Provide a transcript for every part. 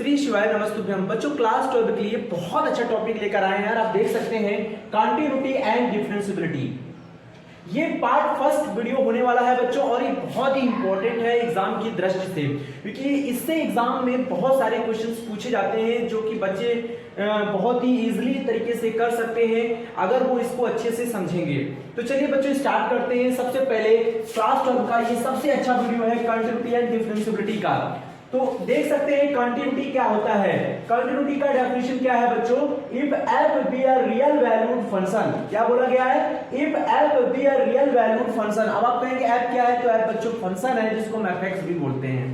श्री शिवाय नमस्तुभ्यम। बच्चों क्लास 12 के लिए बहुत अच्छा टॉपिक लेकर आए हैं यार। आप देख सकते हैं कॉन्टिन्यूटी एंड डिफरेंशियबिलिटी। ये पार्ट फर्स्ट वीडियो होने वाला है बच्चों, और ये बहुत ही इंपॉर्टेंट है एग्जाम की दृष्टि से, क्योंकि इससे एग्जाम में बहुत सारे क्वेश्चंस पूछे जाते हैं जो कि बच्चे बहुत ही इजीली तरीके से कर सकते हैं अगर वो इसको अच्छे से समझेंगे। तो चलिए बच्चों स्टार्ट करते हैं। सबसे पहले क्लास 12 का ये सबसे अच्छा वीडियो है कॉन्टिन्यूटी एंड डिफरेंशियबिलिटी का। तो देख सकते हैं कॉन्टिन्यूटी क्या होता है। कॉन्टिन्यूटी का डेफिनेशन क्या है बच्चों? If F be a real valued function. क्या बोला गया है? If F be a real valued function. अब आप कहेंगे एफ क्या है? तो एफ बच्चों फंक्शन है जिसको हम एफ भी बोलते हैं।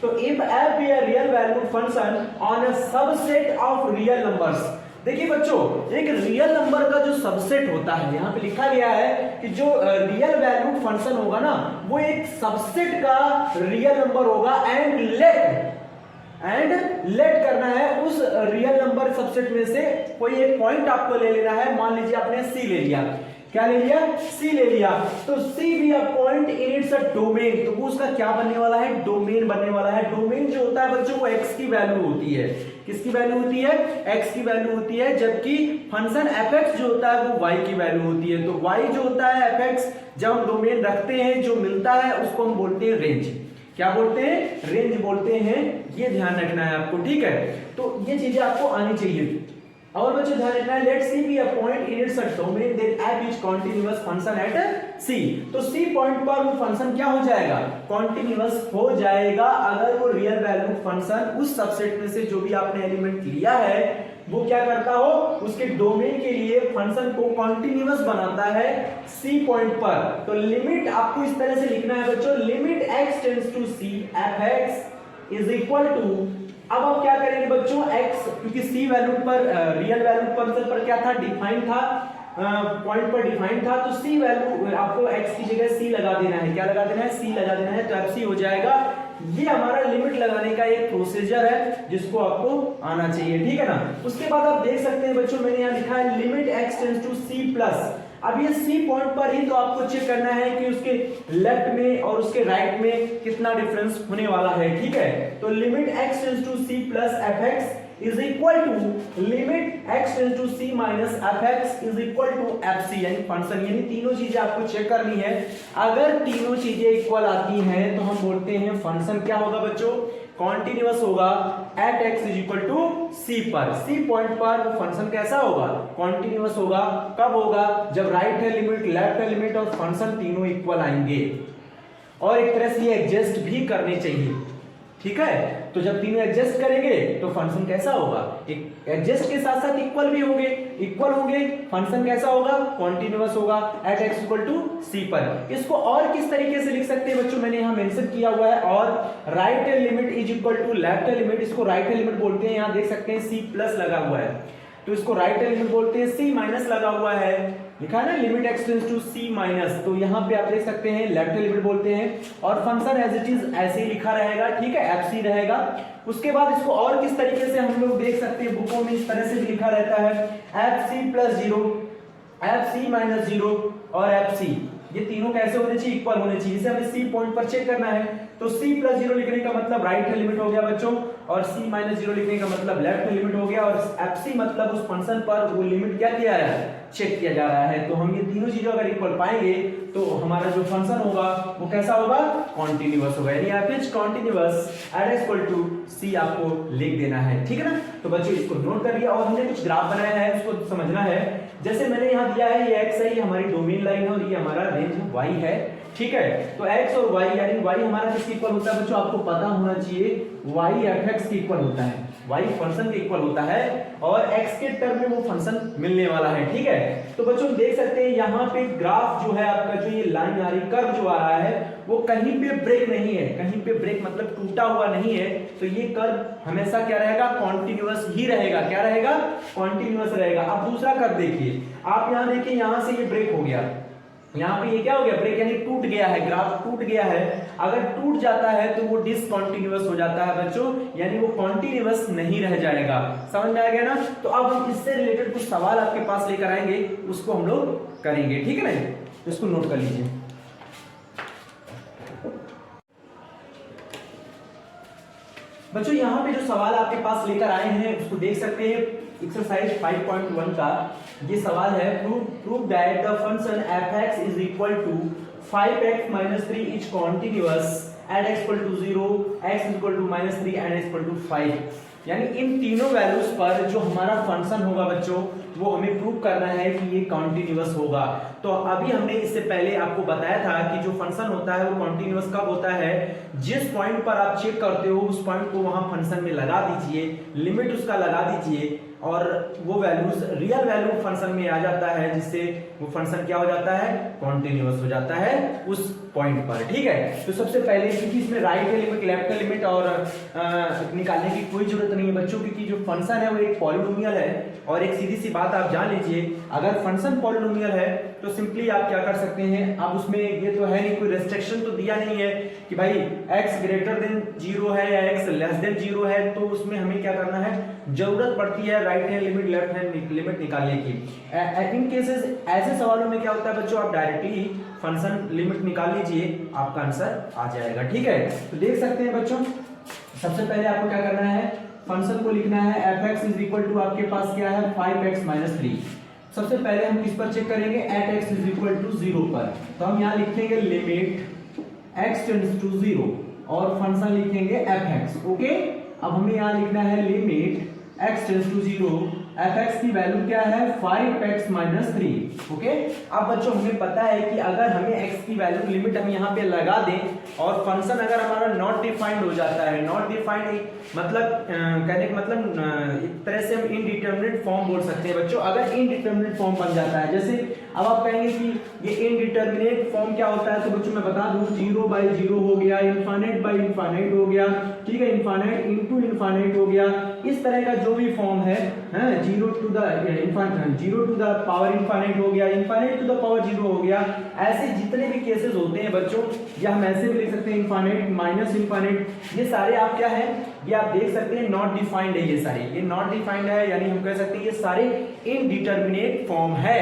तो if F be a real valued function on a subset of real numbers. देखिए बच्चों, एक रियल नंबर का जो सबसेट होता है, यहाँ पे लिखा गया है कि जो रियल वैल्यूड फंक्शन होगा ना, वो एक सबसेट का रियल नंबर होगा। एंड लेट करना है उस रियल नंबर सबसेट में से कोई एक पॉइंट आपको ले लेना है। मान लीजिए आपने सी ले लिया। क्या ले लिया? सी ले लिया। तो सी भी अ point in it's a domain. तो वो उसका क्या बनने वाला है? डोमेन बनने वाला है। डोमेन जो होता है बच्चों वो एक्स की वैल्यू होती है। किसकी वैल्यू होती है? एक्स की वैल्यू होती है। जबकि फंक्शन एफ एक्स जो होता है वो वाई की वैल्यू होती है। तो वाई जो होता है एफ एक्स, जब हम डोमेन रखते हैं जो मिलता है उसको हम बोलते हैं रेंज। क्या बोलते हैं? रेंज बोलते हैं। ये ध्यान रखना है आपको, ठीक है? तो ये चीजें आपको आनी चाहिए। और बच्चों ध्यान रखना है, let c be a point in its domain then f is continuous function at c. तो सी पॉइंट पर वो फंक्शन क्या हो जाएगा? कॉन्टिन्यूअस हो जाएगा अगर वो रियल वैल्यू फंक्शन उस सबसेट में से जो भी आपने एलिमेंट लिया है वो क्या करता हो, उसके डोमेन के लिए फंक्शन को कॉन्टिन्यूअस बनाता है सी पॉइंट पर। तो लिमिट आपको इस तरह से लिखना है बच्चों, limit x tends to c f x is equal to. अब आप क्या करेंगे बच्चों, x, क्योंकि c वैल्यू पर रियल वैल्यू फंक्शन पर क्या था? डिफाइन था, पॉइंट पर डिफाइन था। तो c वैल्यू आपको x की जगह c लगा देना है। क्या लगा देना है? c लगा देना है। तो fc हो जाएगा। ये हमारा लिमिट लगाने का एक प्रोसीजर है जिसको आपको आना चाहिए, ठीक है ना? उसके बाद आप देख सकते हैं बच्चों, मैंने यहाँ लिखा है limit x tends to c plus. अब ये सी पॉइंट पर ही तो आपको चेक करना है कि उसके लेफ्ट में और उसके राइट में कितना डिफरेंस होने वाला है, ठीक है? तो limit x tends to c plus f x is equal to limit x tends to c minus f x is equal to f c, यानी फंक्शन। यानी तीनों चीजें आपको चेक करनी है। अगर तीनों चीजें इक्वल आती हैं तो हम बोलते हैं फंक्शन क्या होगा बच्चों? कॉन्टिन्यूअस होगा at x is equal to c पर। c पॉइंट पर वो फंक्शन कैसा होगा? कॉन्टिन्यूअस होगा। कब होगा? जब राइट है लिमिट, लेफ्ट है लिमिट और फंक्शन तीनों इक्वल आएंगे। और एक तरह से ये एडजस्ट भी करने चाहिए, ठीक है? तो जब तीनों एडजस्ट करेंगे तो फंक्शन कैसा होगा? एक एडजस्ट के साथ साथ इक्वल भी होंगे। इक्वल होंगे, फंक्शन कैसा होगा? कॉन्टिन्यूअस होगा at x equal to c पर। इसको और किस तरीके से लिख सकते हैं बच्चों? मैंने यहां मेंशन किया हुआ है। और right limit is equal to left limit. इसको राइट लिमिट बोलते हैं। यहां देख सकते हैं c प्लस लगा हुआ है, तो इसको राइट लिमिट बोलते हैं। c माइनस लगा हुआ है, लिखा है ना limit x tends to c minus. तो यहाँ पे आप देख सकते हैं लेफ्ट लिमिट बोलते हैं। और फंक्शन एज इट इज ऐसे ही लिखा रहेगा, ठीक है? fc रहेगा। उसके बाद इसको और किस तरीके से हम लोग देख सकते हैं, बुकों में इस तरह से भी लिखा रहता है fc प्लस 0, fc माइनस 0 और fc। ये तीनों कैसे होने चाहिए? इक्वल होने चाहिए। इसे हमें सी पॉइंट पर चेक करना है। तो c प्लस 0 लिखने का मतलब राइट हैंड लिमिट हो गया बच्चों, और c माइनस 0 लिखने का मतलब लेफ्ट हैंड लिमिट हो गया। और fc मतलब उस फंक्शन पर वो लिमिट क्या किया है? चेक किया जा रहा है। तो हम ये तीनों चीजें अगर इक्वल पाएंगे तो हमारा जो फंक्शन होगा वो कैसा होगा? कॉन्टिन्यूअस होगा। यानी f is continuous at x equal to c आपको लिख देना है, ठीक है ना? तो बच्चों इसको नोट कर लिया। और हमने कुछ ग्राफ बनाया है, उसको समझना है। जैसे मैंने यहाँ दिया है ये x है, ये हमारी डोमेन लाइन है, और ये हमारा रेंज y है, ठीक है? तो x और y, यानी y हमारा किसके इक्वल होता है बच्चों? आपको पता होना चाहिए y fx के इक्वल होता है। y फंक्शन के इक्वल होता है और x के टर्म में वो फंक्शन मिलने वाला है, ठीक है? तो बच्चों देख सकते हैं यहाँ पे ग्राफ जो है आपका, जो ये लाइन आ रही, कर्व जो आ रहा है वो कहीं पे ब्रेक नहीं है। कहीं पे ब्रेक मतलब टूटा हुआ नहीं है। तो ये कर्व हमेशा क्या रहेगा? कॉन्टिन्यूअस ही रहेगा। क्या रहेगा? कॉन्टिन्यूअस रहेगा। अब दूसरा कर्व देखिए, आप यहाँ देखिए, यहाँ से ये ब्रेक हो गया, यहाँ पे ये क्या हो गया? ब्रेक, यानी टूट गया है, ग्राफ टूट गया है। अगर टूट जाता है तो वो डिसकंटीन्यूअस हो जाता है बच्चों, यानी वो कॉन्टिन्यूअस नहीं रह जाएगा। समझ में आ गया ना? तो अब हम इससे रिलेटेड कुछ सवाल आपके पास लेकर आएंगे, उसको हम लोग करेंगे, ठीक है ना? इसको नोट कर लीजिए। बच्चों यहाँ पे जो सवाल आपके पास लेकर आए हैं उसको देख सकते हैं, एक्सरसाइज 5.1 का ये सवाल है, prove that the function f(x) is equal to 5x - 3 is continuous at x equal to 0, x equal to -3 and x equal to 5। यानी इन तीनों वैल्यूज पर जो हमारा फंक्शन होगा बच्चों वो हमें प्रूव करना है कि ये कॉन्टिन्यूअस होगा। तो अभी हमने इससे पहले आपको बताया था कि जो फंक्शन होता है वो कॉन्टिन्यूअस कब होता है, जिस पॉइंट पर आप चेक करते हो उस पॉइंट को वहां फंक्शन में लगा दीजिए, लिमिट उसका लगा दीजिए और वो वैल्यूज रियल वैल्यू फंक्शन में आ जाता है, जिससे वो फंक्शन क्या हो जाता है, कॉन्टिन्यूअस हो जाता है उस पॉइंट पर। ठीक है, तो सबसे पहले क्योंकि इसमें राइट का लिमिट लेफ्ट का लिमिट और निकालने की कोई जरूरत नहीं है बच्चों, क्योंकि जो फंक्शन है वो एक पॉलिनोमियल है। और एक सीधी सी बात आप जान लीजिए, अगर फंक्शन पॉलिनोमियल है तो सिंपली आप क्या कर सकते हैं, अब उसमें ये तो है नहीं, कोई रेस्ट्रिक्शन तो दिया नहीं है कि भाई x ग्रेटर देन 0 है या x लेस देन 0 है, तो उसमें हमें क्या करना है, जरूरत पड़ती है right hand limit left hand limit निकालने की। इन केसेस ऐसे सवालों में क्या होता है बच्चों, आप डायरेक्टली फंक्शन लिमिट निकाल लीजिए, आपका आंसर आ जाएगा। ठीक है, तो देख सकते हैं बच्चों, सबसे पहले आपको क्या करना है, फंक्शन को लिखना है f(x) इज इक्वल टू आपके पास क्या है 5x - 3। सबसे पहले हम किस पर चेक करेंगे, at x is equal to 0 पर। तो हम यहाँ लिखेंगे लिमिट x टेंड्स टू 0 और फंक्शन लिखेंगे f(x). ओके, अब हमें यहाँ लिखना है limit x tends to 0, f(x) की वैल्यू क्या है 5x - 3। ओके, अब बच्चों हमें पता है कि अगर हमें x की वैल्यू लिमिट हम यहाँ पे लगा दें और फंक्शन अगर हमारा नॉट डिफाइंड हो जाता है, नॉट डिफाइंड मतलब कहने का मतलब एक तरह से हम इनडिटरमिनेट फॉर्म बोल सकते हैं बच्चों। अगर इनडिटरमिनेट फॉर्म बन जाता है, जैसे अब आप कहेंगे कि ये इनडिटरमिनेट फॉर्म क्या होता है, तो बच्चों मैं बता दूं 0/0 हो गया, इनफाइनाइट हो गया, ठीक है, इनफाइनाइट इनटू इनफाइनाइट हो गया, इस तरह का जो भी फॉर्म है 0 टू द पावर इनफाइनाइट हो गया, इनफाइनाइट टू द पावर 0 हो गया, ऐसे जितने भी केसेस होते हैं बच्चों, या हम ऐसे भी लिख सकते हैं इनफाइनाइट माइनस इनफाइनाइट, ये सारे आप क्या है, ये आप देख सकते हैं नॉट डिफाइंड है, ये सारे ये नॉट डिफाइंड है, यानी हम कह सकते हैं ये सारे इनडिटरमिनेट फॉर्म है।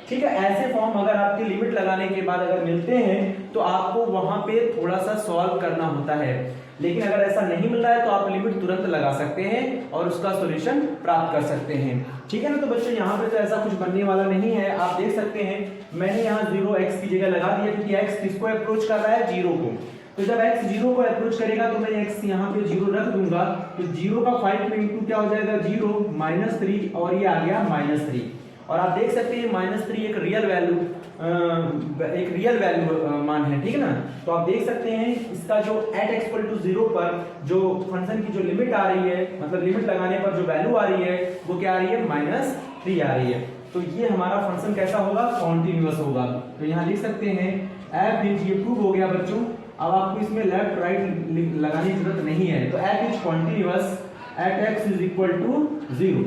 ठीक है, ऐसे फॉर्म अगर आपके लिमिट लगाने के बाद अगर मिलते हैं तो आपको वहां पे थोड़ा सा सॉल्व करना होता है, लेकिन अगर ऐसा नहीं मिल रहा है तो आप लिमिट तुरंत लगा सकते हैं और उसका सॉल्यूशन प्राप्त कर सकते हैं। ठीक है ना, तो बच्चों यहाँ पे तो ऐसा कुछ बनने वाला नहीं है, आप देख सकते हैं मैंने यहाँ 0x की जगह लगा दिया, क्योंकि x किसको अप्रोच कर रहा है, 0 को। तो जब x 0 को अप्रोच करेगा तो मैं x यहाँ पे 0 रख दूंगा, तो 0 का 5 में इंटू क्या हो जाएगा 0 -3 और ये आ गया -3। और आप देख सकते हैं -3 एक रियल वैल्यू मान है, ठीक है ना। तो आप देख सकते हैं इसका जो एट x इक्वल टू 0 पर जो फंक्शन की जो लिमिट आ रही है, मतलब लिमिट लगाने पर जो वैल्यू आ रही है वो क्या आ रही है, -3 आ रही है। तो ये हमारा फंक्शन कैसा होगा, कॉन्टिन्यूअस होगा। तो यहाँ लिख सकते हैं f इज, ये प्रूव हो गया बच्चों। अब आपको इसमें लेफ्ट राइट लगाने की जरूरत नहीं है, तो f is continuous at x is equal to 0।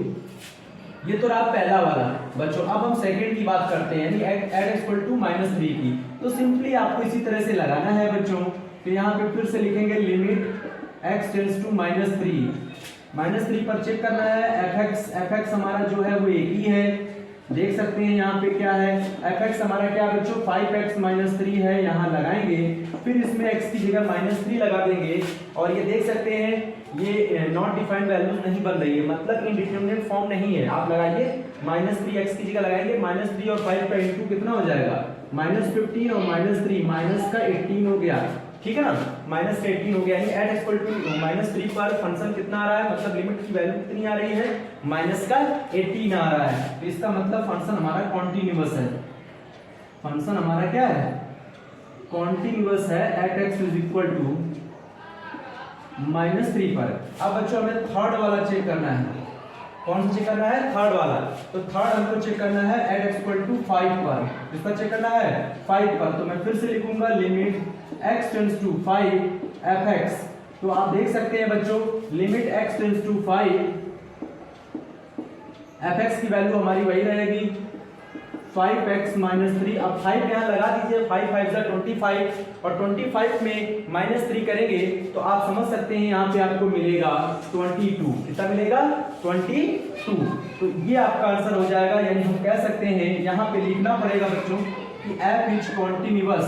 ये तो रहा पहला वाला बच्चों। अब हम सेकंड की बात करते हैं, एट x इक्वल टू -3 की। तो सिंपली आपको इसी तरह से लगाना है बच्चों। तो यहाँ पे फिर से लिखेंगे लिमिट x टेंड्स टू -3 पर चेक करना है। fx हमारा जो है वो एक ही है, देख सकते हैं यहाँ पे क्या है, fx हमारा क्या बच्चों 5x - 3 है, यहाँ लगाएंगे, फिर इसमें x की जगह -3 लगा देंगे और ये देख सकते हैं ये नॉट डिफाइंड वैल्यू नहीं बन रही है, मतलब इनडिटरमिनेट फॉर्म नहीं है। आप लगाइए -3x की जगह लगाएंगे, -3 और 5 का इंटू कितना हो जाएगा, -15 और -3 माइनस का 18 हो गया, ठीक है ना, -18 हो गया। यानी एट x इक्वल टू -3 पर फंक्शन कितना आ रहा है, मतलब लिमिट की वैल्यू कितनी आ रही है, -18 आ रहा है। तो इसका मतलब फंक्शन हमारा कॉन्टिन्यूअस है, फंक्शन हमारा क्या है, कॉन्टिन्यूअस है at x is equal to -3 पर। अब बच्चों हमें थर्ड वाला चेक करना है, कौन सा चेक करना है, थर्ड वाला। तो थर्ड हमको चेक करना है एट x इक्वल टू 5 पर, किसका चेक करना है, 5 पर। तो मैं फिर से लिखूंगा limit x tends to 5 fx। तो आप देख सकते हैं बच्चों limit x tends to 5 fx की वैल्यू हमारी वही रहेगी 5x - 3। अब 5 यहाँ लगा दीजिए, 5 5 जा 25 और 25 में -3 करेंगे तो आप समझ सकते हैं यहाँ पे आपको मिलेगा 22। कितना मिलेगा, 22। तो ये आपका आंसर हो जाएगा। यानी हम कह सकते हैं यहाँ पे लिखना पड़ेगा बच्चों कि f is continuous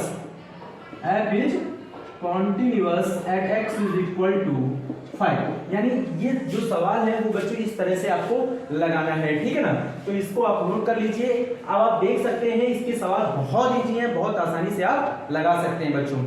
at x is equal to 5। यानी ये जो सवाल है वो बच्चों इस तरह से आपको लगाना है, ठीक है ना। तो इसको आप नोट कर लीजिए। अब आप देख सकते हैं इसके सवाल बहुत इजी हैं, बहुत आसानी से आप लगा सकते हैं बच्चों।